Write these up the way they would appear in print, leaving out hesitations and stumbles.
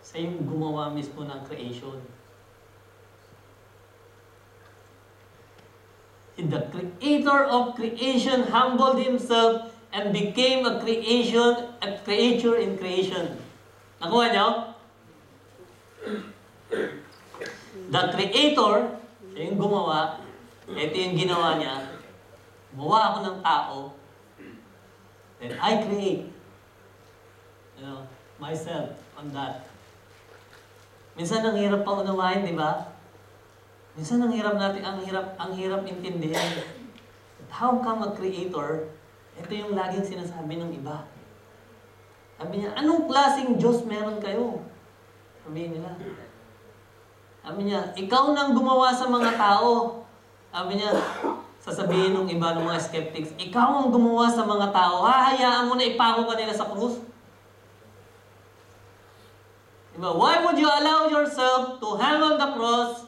Siya yung gumawa mismo ng creation. The creator of creation humbled himself and became a creature in creation. Nakuha niyo? The creator, siya yung gumawa, ito yung ginawa niya, gumawa ako ng tao, then I create, myself on that. Minsan ang hirap pa unawain, di ba? Minsan ang hirap natin, ang hirap intindihin. But how come a creator, ito yung laging sinasabi ng iba. Sabi niya, anong klaseng Diyos meron kayo? Sabi nila. Sabi niya, ikaw nang gumawa sa mga tao. Sabi niya, sasabihin ng iba ng mga skeptics, ikaw ang gumawa sa mga tao, hahayaan mo na ipako ka nila sa krus? Diba? Why would you allow yourself to hang on the cross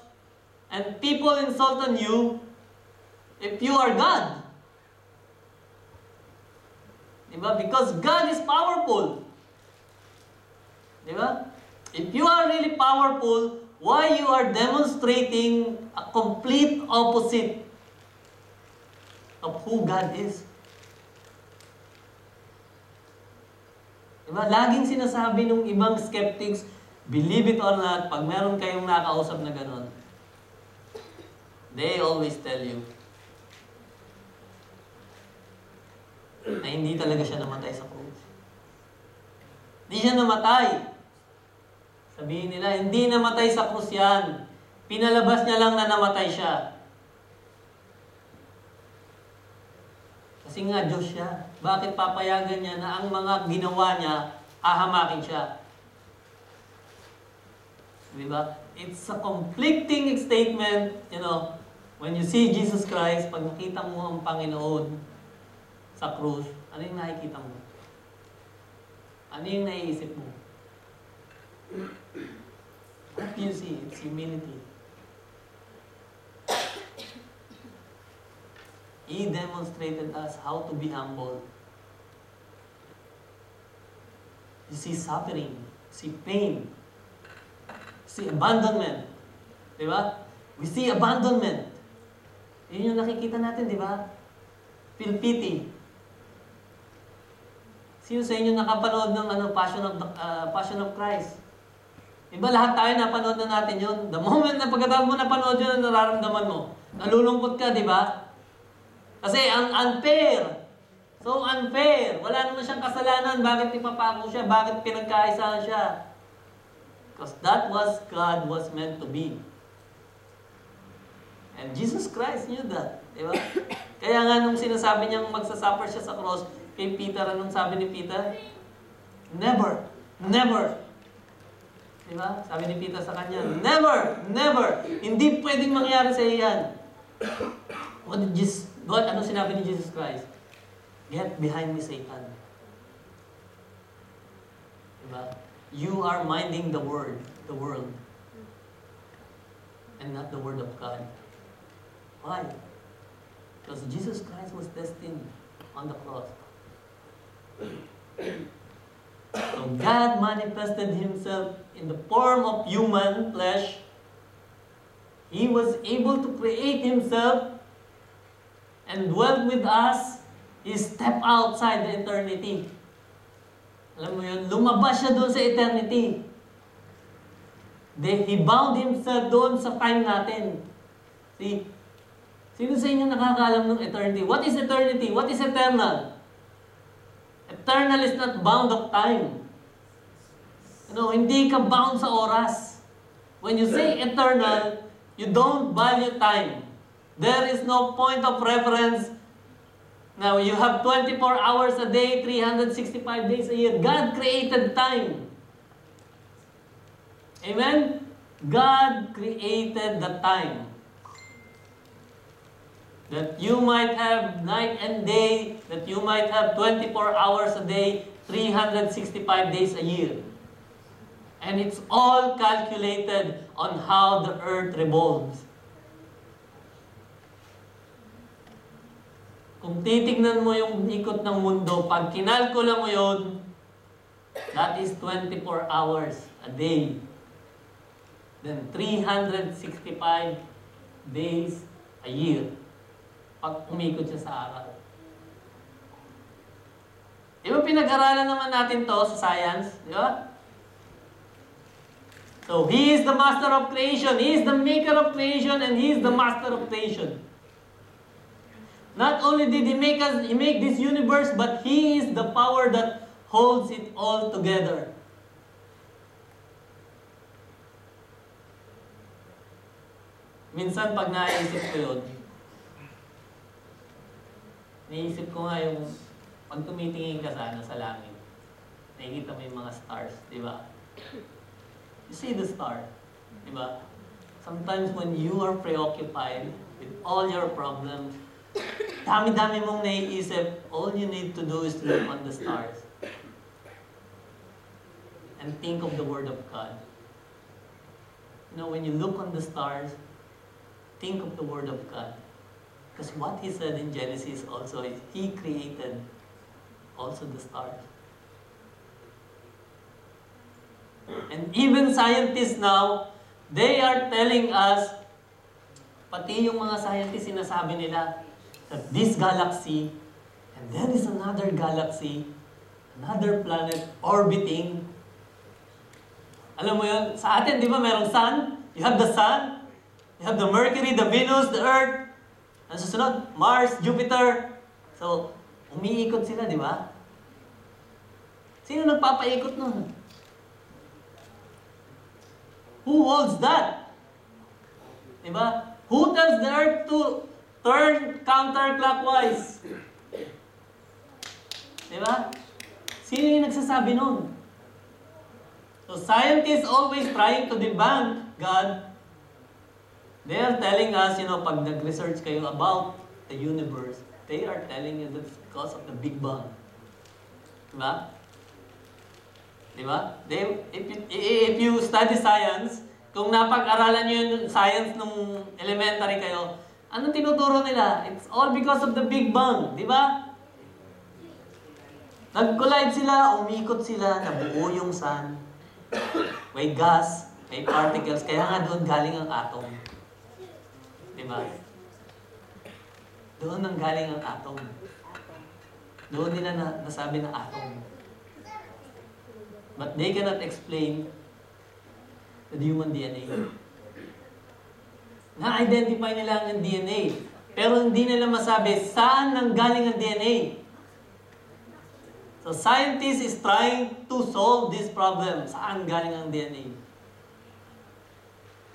and people insult on you if you are God? Diba? Because God is powerful. Diba? If you are really powerful, why you are demonstrating a complete opposite of who God is? Diba? Laging sinasabi ng ibang skeptics, believe it or not, pag meron kayong nakausap na ganon, they always tell you na hindi talaga siya namatay sa krus. Hindi siya namatay. Sabihin nila, hindi namatay sa krus yan. Pinalabas niya lang na namatay siya. Kasi nga Diyos siya. Bakit papayagan niya na ang mga ginawa niya, ahamakin siya? Diba? It's a conflicting statement, when you see Jesus Christ, pag nakita mo ang Panginoon sa krus, ano yung nakikita mo? Ano yung naiisip mo? What do you see? It's humility. He demonstrated us how to be humble. You see suffering, see pain, see abandonment. Diba? We see abandonment. Yun yung nakikita natin, diba? Feel pity. Sino sa inyo nakapanood ng Passion of Christ? Diba lahat tayo napanood na natin yun? The moment na pagkatapos mo napanood yun, ang nararamdaman mo, nalulungkot ka, diba? Kasi ang unfair. So unfair. Wala naman siyang kasalanan. Bakit ipapako siya? Bakit pinagkaisahan siya? Because that was God was meant to be. And Jesus Christ knew that. Diba? Kaya nga nung sinasabi niyang magsasuffer siya sa cross, kay Peter, anong sabi ni Peter? Never. Never. Diba? Sabi ni Peter sa kanya, never. Never. Hindi pwedeng mangyari sa iyo yan. Anong sinabi ni Jesus Christ? Get behind me, Satan. Diba? You are minding the world, and not the word of God. Why? Because Jesus Christ was destined on the cross. So God manifested Himself in the form of human flesh. He was able to create Himself and dwelt with us. He stepped outside the eternity. Alam mo yun, lumabas siya doon sa eternity. He bound Himself doon sa time natin. See? Sino sa inyo nakakaalam ng eternity? What is eternity? What is eternal? Eternal is not bound of time. Hindi ka bound sa oras. When you say eternal, you don't value time. There is no point of reference. Now, you have 24 hours a day, 365 days a year. God created time. Amen? God created the time. That you might have night and day, that you might have 24 hours a day, 365 days a year. And it's all calculated on how the earth revolves. Kung titignan mo yung ikot ng mundo, pag kinalkula mo yun, That is 24 hours a day. Then 365 days a year. Pag umikot siya sa araw. Di ba pinag-aralan naman natin to sa science? Di ba? So, He is the master of creation. He is the maker of creation and He is the master of creation. Not only did He make this universe, but He is the power that holds it all together. Minsan pag naisip ko yun, naisip ko nga yung pag tumitingin ka sa langit, nakikita mo yung mga stars, di ba? You see the star, di ba? Sometimes when you are preoccupied with all your problems, dami-dami mong naiisip, all you need to do is to look on the stars and think of the Word of God. You know, when you look on the stars, think of the Word of God. Because what He said in Genesis also is He created also the stars. And even scientists now, they are telling us, pati yung mga scientists sinasabi nila, that this galaxy, and there is another galaxy, another planet orbiting. Alam mo yun, sa atin, di ba merong sun? You have the sun, you have the Mercury, the Venus, the Earth, ang susunod, Mars, Jupiter. So, umiikot sila, di ba? Sino nagpapaikot nun? Who holds that? Di ba? Who tells the Earth to turn counterclockwise? Di ba? Sino yung nagsasabi nun? So, scientists always trying to debunk God. They are telling us, you know, pag nag-research kayo about the universe, they are telling you that it's because of the Big Bang. Diba? Diba? If you study science, kung napag-aralan nyo yung science nung elementary kayo, anong tinuturo nila? It's all because of the Big Bang. Diba? Nag-collide sila, umikot sila, nabuo yung sun. May gas, may particles, kaya nga doon galing ang atom. Diba? Doon nang galing ang atom. Doon nila nasabi na atom. But they cannot explain the human DNA. Na-identify nila ang DNA. Pero hindi nila masabi saan nang galing ang DNA. So scientists is trying to solve this problem. Saan galing ang DNA?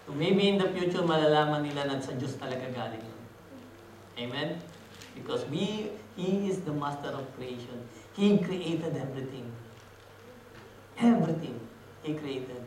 So maybe in the future, malalaman nila na sa Diyos talaga galing yun. Amen? Because He is the master of creation. He created everything. Everything He created.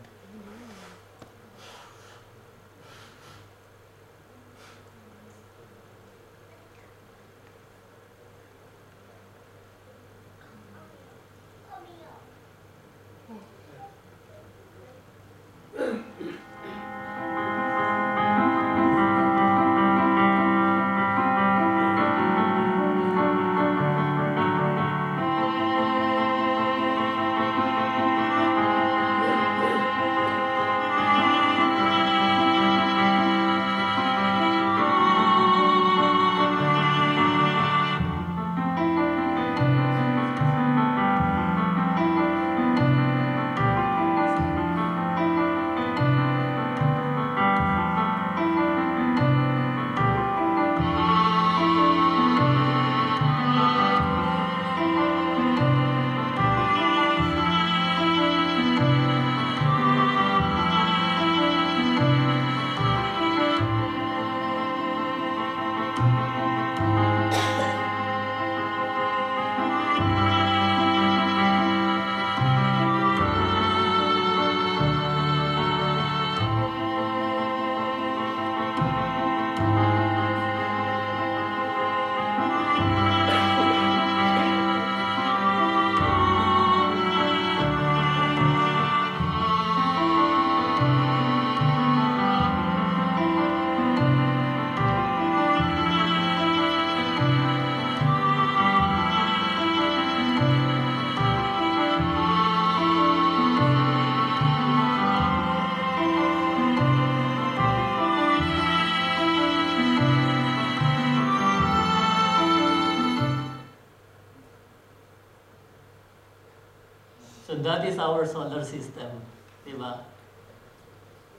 That is our solar system. Diba?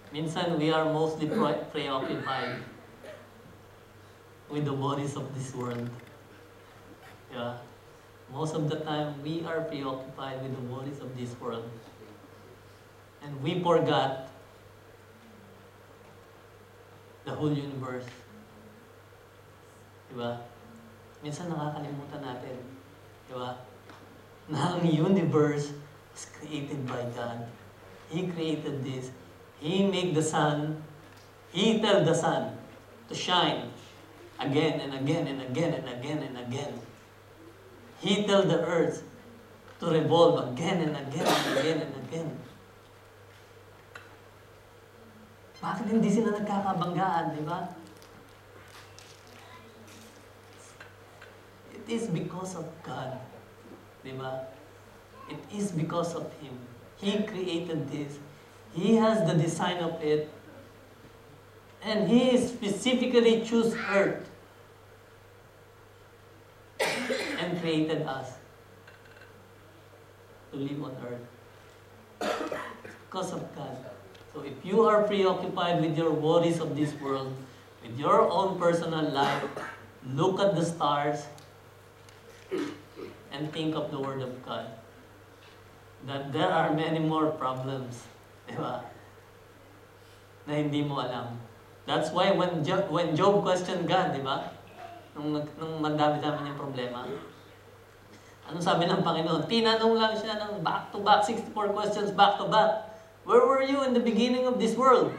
Minsan, we are mostly preoccupied with the bodies of this world. Yeah. Most of the time, we are preoccupied with the bodies of this world. And we forgot the whole universe. Diba? Minsan nakakalimutan natin. Diba? Na ang universe was created by God. He created this. He made the sun. He tell the sun to shine again and again and again and again and again. He tell the earth to revolve again and again and again and again. Bakit hindi sila nagkakabanggaan, di ba? It is because of God. Di ba? It is because of Him. He created this. He has the design of it. And He specifically chose earth and created us to live on earth. Because of God. So if you are preoccupied with your worries of this world, with your own personal life, look at the stars and think of the Word of God. That there are many more problems, di ba? Na hindi mo alam. That's why when Job questioned God, di ba? Nung madami-dami niyang problema, anong sabi ng Panginoon? Tinanong lang siya ng back-to-back, 64 questions back-to-back. Where were you in the beginning of this world?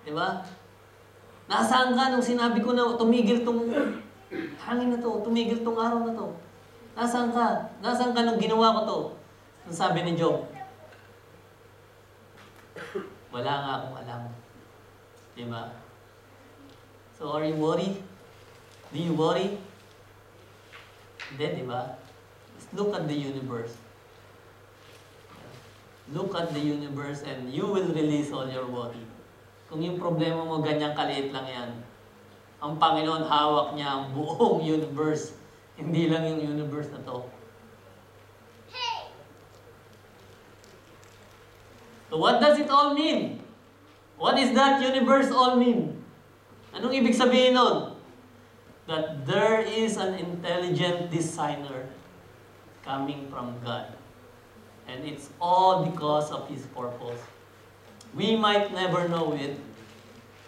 Di ba? Nasaan ka nung sinabi ko na tumigil tong hangin na to, tumigil tong araw na to? Nasaan ka? Nasaan ka nung ginawa ko to? Ang sabi ni Job, wala nga akong alam. Di ba? So are you worried? Do you worry? Hindi, di ba? Just look at the universe. Look at the universe and you will release all your worry. Kung yung problema mo ganyang kaliit lang yan, ang Panginoon hawak niya ang buong universe. Hindi lang yung universe na to. So what does it all mean? What is that universe all mean? Anong ibig sabihin nun? That there is an intelligent designer coming from God. And it's all because of His purpose. We might never know it,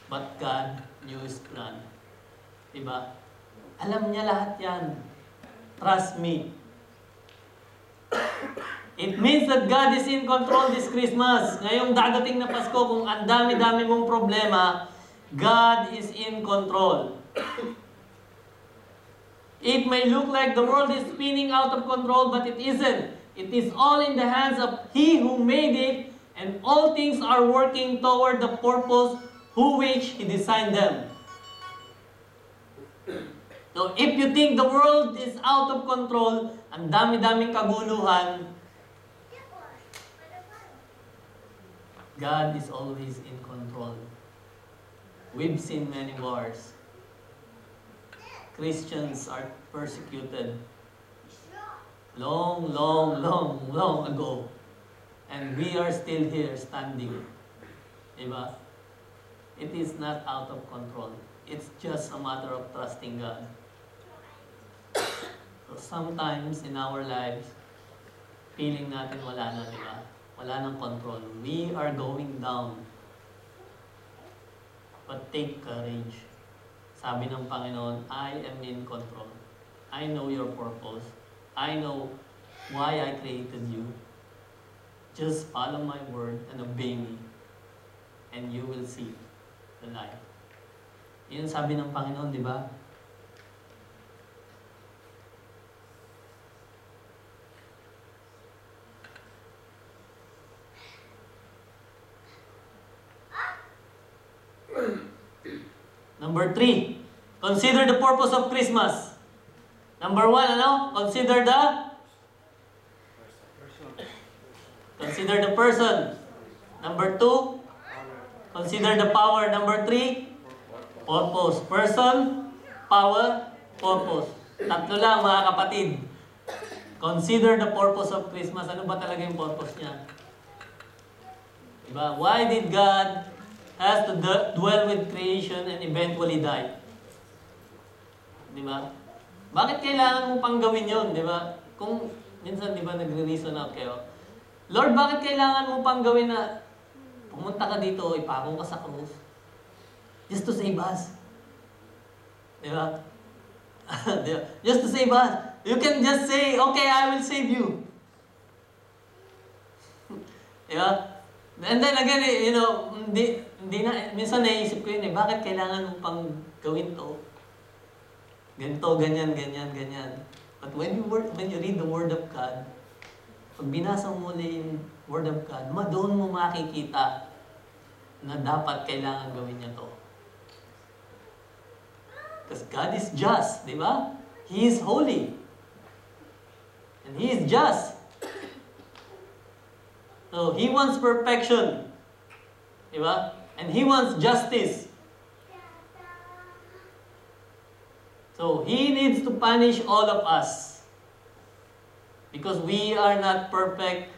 but God knew His plan. Diba? Alam niya lahat yan. Trust me. It means that God is in control this Christmas. Ngayong dadating na Pasko, kung ang dami-dami mong problema, God is in control. It may look like the world is spinning out of control, but it isn't. It is all in the hands of He who made it, and all things are working toward the purpose who which He designed them. So if you think the world is out of control, ang dami-daming kaguluhan, God is always in control. We've seen many wars. Christians are persecuted long ago. And we are still here standing. Diba? It is not out of control. It's just a matter of trusting God. So sometimes in our lives, feeling natin wala na, diba? Wala nang control. We are going down. But take courage. Sabi ng Panginoon, I am in control. I know your purpose. I know why I created you. Just follow my word and obey me. And you will see the light. Yun sabi ng Panginoon, di ba? Number 3, consider the purpose of Christmas. Number 1, ano? Consider the person. Number 2, consider the power. Number 3, purpose. Person, power, purpose. Tatlo lang, mga kapatid. Consider the purpose of Christmas. Ano ba talaga yung purpose niya? Diba? Why did God has to dwell with creation and eventually die? Diba? Bakit kailangan mo pang gawin yun? Diba? Kung minsan, diba, nagre-reason out kayo, Lord, bakit kailangan mo pang gawin na pumunta ka dito, ipakong ka sa krus? Just to save us. Diba? Diba? Just to save us. You can just say, okay, I will save you. Diba? And then again, hindi na, minsan naisip ko yun bakit kailangan mo pang gawin to? Ganito, ganyan, ganyan, ganyan. But when you read the Word of God, pag binasa mo muli yung Word of God, doon mo makikita na dapat kailangan gawin niya to. Because God is just, di ba? He is holy. And He is just. So, He wants perfection. Di ba? And He wants justice. So, He needs to punish all of us. Because we are not perfect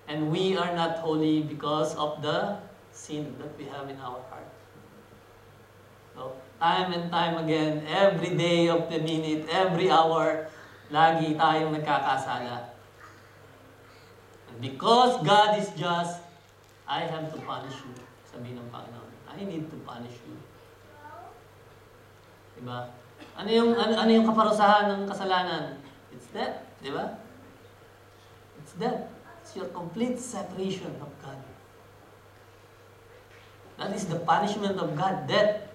and we are not holy because of the sin that we have in our heart. So, time and time again, every day of the minute, every hour, lagi tayong nagkakasala. And because God is just, I have to punish you. Sabi ng Panginoon, I need to punish you. Diba? Ano yung kaparusahan ng kasalanan? It's death. Diba? It's death. It's your complete separation of God. That is the punishment of God, death.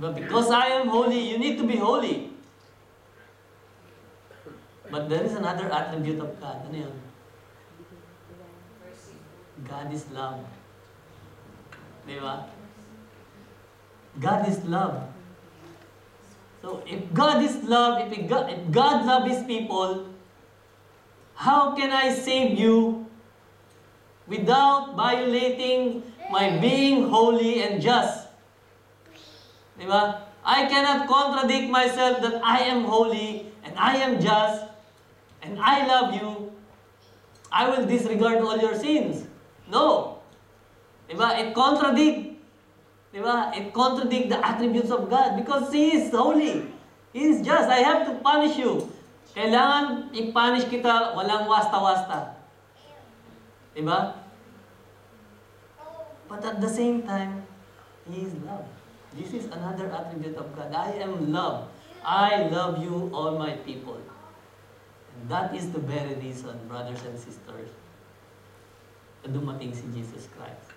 But because I am holy, you need to be holy. But there is another attribute of God. Ano yun? God is love. Diba? God is love. So, if God is love, if God loves His people, how can I save you without violating my being holy and just? Diba? I cannot contradict myself that I am holy and I am just and I love you. I will disregard all your sins. No. Diba? It contradicts. Diba? It contradicts the attributes of God because He is holy. He is just. I have to punish you. Kailangan i-punish kita, walang wasta-wasta. Diba? But at the same time, He is love. This is another attribute of God. I am love. I love you, all my people. And that is the very reason, brothers and sisters, na dumating si Jesus Christ.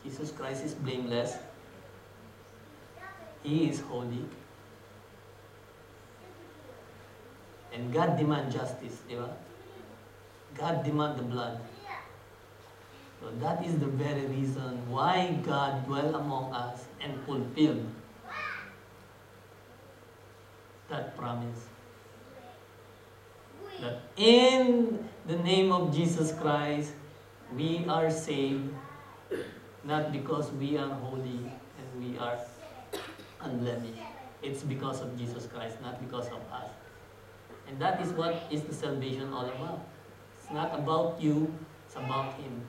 Jesus Christ is blameless. He is holy. And God demands justice, di ba? God demands the blood. So that is the very reason why God dwelt among us and fulfilled that promise. That in the name of Jesus Christ, we are saved, not because we are holy and we are unblemished. It's because of Jesus Christ, not because of us. And that is what is the salvation all about. It's not about you, it's about Him.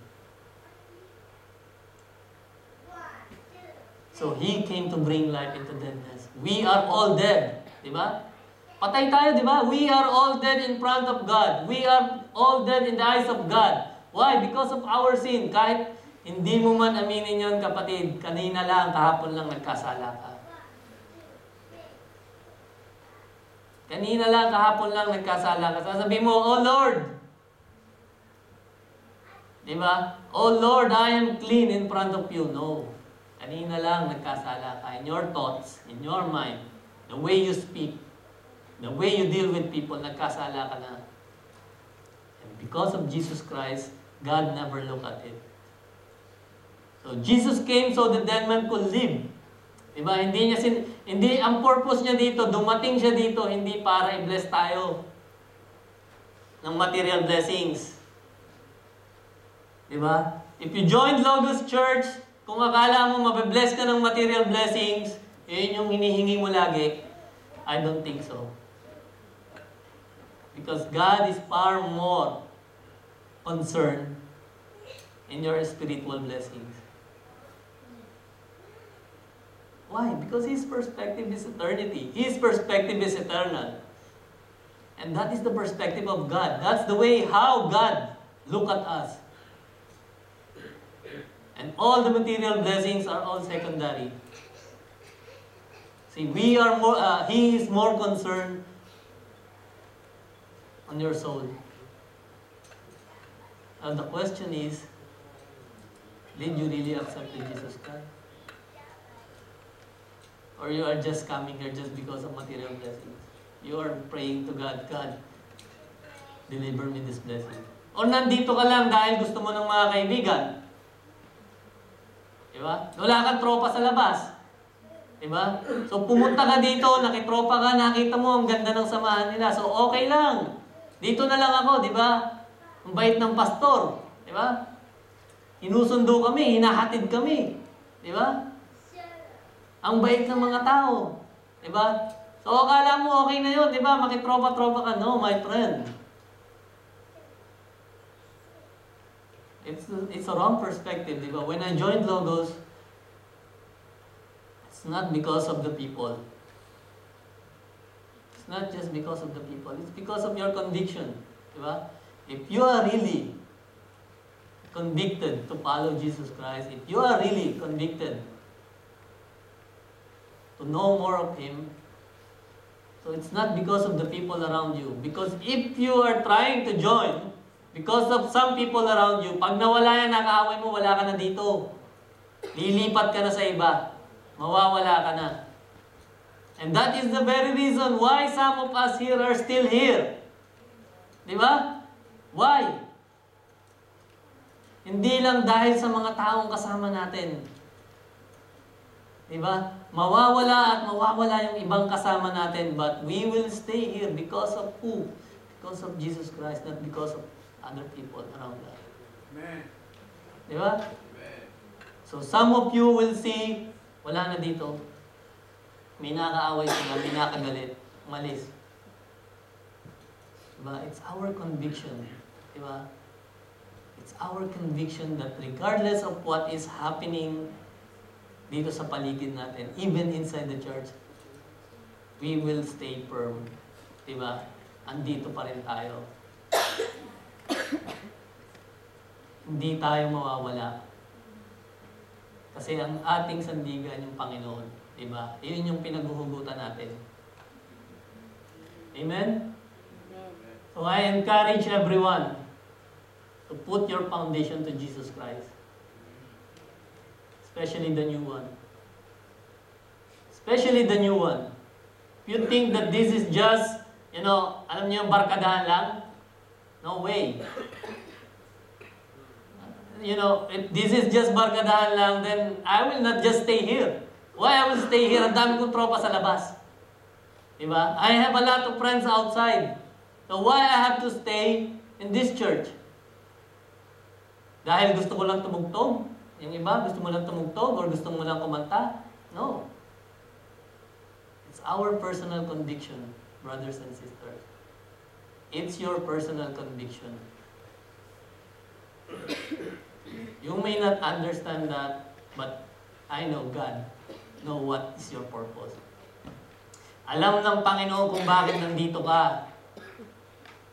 So He came to bring life into deadness. We are all dead. Diba? Patay tayo, diba? We are all dead in front of God. We are all dead in the eyes of God. Why? Because of our sin. Kahit hindi mo man aminin yon, kapatid, kanina lang, kahapon lang nagkasala ka. Kanina lang, kahapon lang nagkasala ka. Sasabihin mo, Oh Lord! Diba? Oh Lord, I am clean in front of you. No. Kanina lang nagkasala ka. In your thoughts, in your mind, the way you speak, the way you deal with people, nagkasala ka na. And because of Jesus Christ, God never looked at it. So Jesus came so the dead man could live. Diba? Hindi ang purpose niya dito, dumating siya dito hindi para i-bless tayo ng material blessings. Diba? If you joined Logos Church, kung akala mo mabe-bless ka ng material blessings, yun yung hinihingi mo lagi, I don't think so. Because God is far more concerned in your spiritual blessings. Why? Because His perspective is eternity. His perspective is eternal. And that is the perspective of God. That's the way how God look at us. And all the material blessings are all secondary. See, we are more. He is more concerned on your soul. And the question is, did you really accept Jesus Christ? Or you are just coming here just because of material blessings? You are praying to God, God, deliver me this blessing. Or nandito ka lang dahil gusto mo ng mga kaibigan. Diba? Wala kang tropa sa labas. Diba? So pumunta ka dito, nakitropa ka, nakita mo ang ganda ng samahan nila. So okay lang. Dito na lang ako, diba? Ang bait ng pastor. Diba? Hinusundo kami, hinahatid kami. Diba? Ang bait ng mga tao. Diba? So akala mo okay na yun, diba? Makitropa-tropa ka. No, my friend. It's a wrong perspective, diba? When I joined Logos, it's not because of the people. It's not just because of the people. It's because of your conviction, diba? If you are really convicted to follow Jesus Christ, if you are really convicted to know more of Him, so it's not because of the people around you. Because if you are trying to join because of some people around you, pag nawala yan, nakaaway mo, wala ka na dito. Lilipat ka na sa iba. Mawawala ka na. And that is the very reason why some of us here are still here. Di ba? Why? Hindi lang dahil sa mga taong kasama natin. Di ba? Mawawala at mawawala yung ibang kasama natin, but we will stay here because of who? Because of Jesus Christ, not because of other people around us. Amen. Di ba? Amen. So some of you will see, wala na dito. May nakaaway sila, may nakagalit, umalis. Diba? It's our conviction. Diba? It's our conviction that regardless of what is happening dito sa paligid natin, even inside the church, we will stay firm. Diba? Andito pa rin tayo. Hindi tayo mawawala. Kasi ang ating sandigan yung Panginoon. Diba? Iyon yung pinaghuhugutan natin. Amen? So I encourage everyone to put your foundation to Jesus Christ. Especially the new one. Especially the new one. If you think that this is just, alam niyo yung barkadahan lang, no way. If this is just barkadahan lang, then I will not just stay here. Why I will stay here? Ang dami kong tropa sa labas. Diba? I have a lot of friends outside. So why I have to stay in this church? Dahil gusto ko lang tumugtog? Yung iba, gusto mo lang tumugtog or gusto mo lang kumanta? No. It's our personal conviction, brothers and sisters. It's your personal conviction. You may not understand that, but I know God know what is your purpose. Alam ng Panginoon kung bakit nandito ka.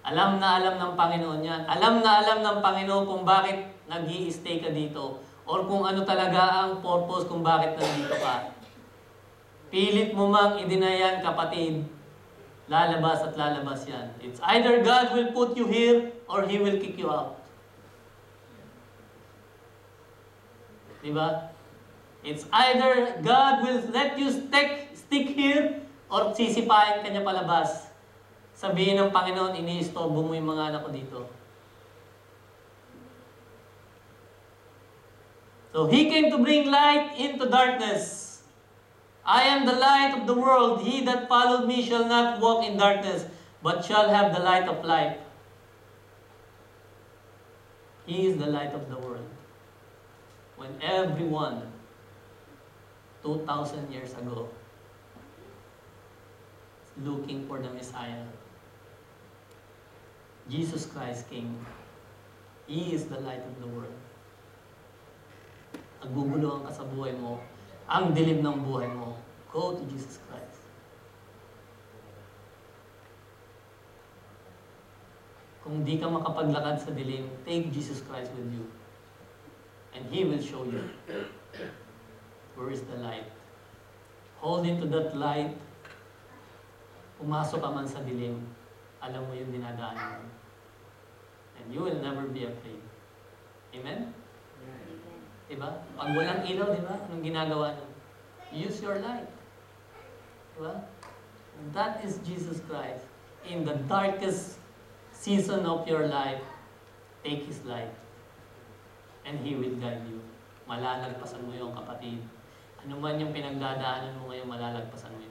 Alam na alam ng Panginoon yan. Alam na alam ng Panginoon kung bakit nag-i-stay ka dito. Or kung ano talaga ang purpose kung bakit nandito ka. Pilit mo mang idinayan, kapatid, lalabas at lalabas yan. It's either God will put you here or He will kick you out. Diba? It's either God will let you stick here or sisipain ka niya palabas. Sabihin ng Panginoon, iniistorbo mo yung mga anak ko dito. So He came to bring light into darkness. I am the light of the world. He that followed me shall not walk in darkness, but shall have the light of life. He is the light of the world. When everyone 2,000 years ago is looking for the Messiah, Jesus Christ came. He is the light of the world. Nagbubuluhan ka sa buhay mo, ang dilim ng buhay mo, go to Jesus Christ. Kung di ka makapaglakad sa dilim, take Jesus Christ with you. And He will show you where is the light. Hold into that light. Pumasok ka man sa dilim, alam mo yung dinadaanan mo. And you will never be afraid. Amen? Diba? Pag walang ilaw, diba? Anong ginagawa nyo? Use your light. Diba? That is Jesus Christ. In the darkest season of your life, take His light. And He will guide you. Malalagpasan mo yung kapatid. Ano man yung pinagdadaanan mo ngayon, malalagpasan mo yun.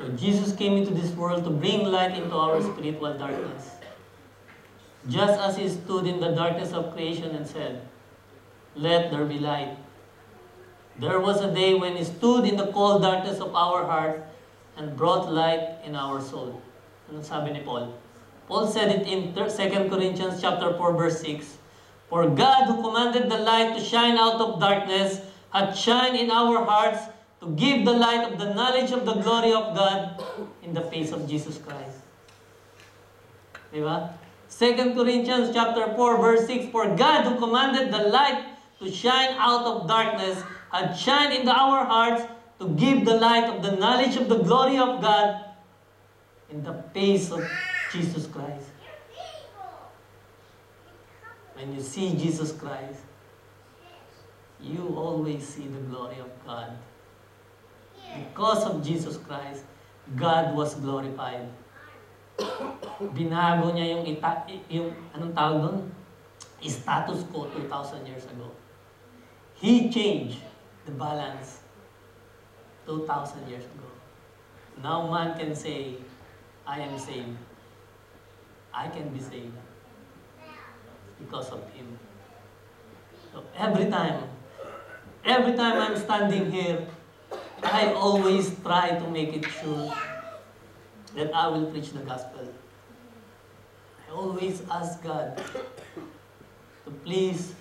So Jesus came into this world to bring light into our spiritual darkness. Just as He stood in the darkness of creation and said, "Let there be light." There was a day when He stood in the cold darkness of our heart and brought light in our soul. Anong sabi ni Paul? Paul said it in 2 Corinthians chapter 4 verse 6. For God who commanded the light to shine out of darkness hath shined in our hearts to give the light of the knowledge of the glory of God in the face of Jesus Christ. Diba? 2 Corinthians chapter 4 verse 6. For God who commanded the light to shine out of darkness had shined in our hearts to give the light of the knowledge of the glory of God in the face of Jesus Christ. When you see Jesus Christ, you always see the glory of God. Because of Jesus Christ, God was glorified. Binago niya yung anong tawag doon? Status quo 2,000 years ago. He changed the balance 2,000 years ago. Now man can say, I am saved. I can be saved because of Him. So every time I'm standing here, I always try to make it sure that I will preach the gospel. I always ask God to please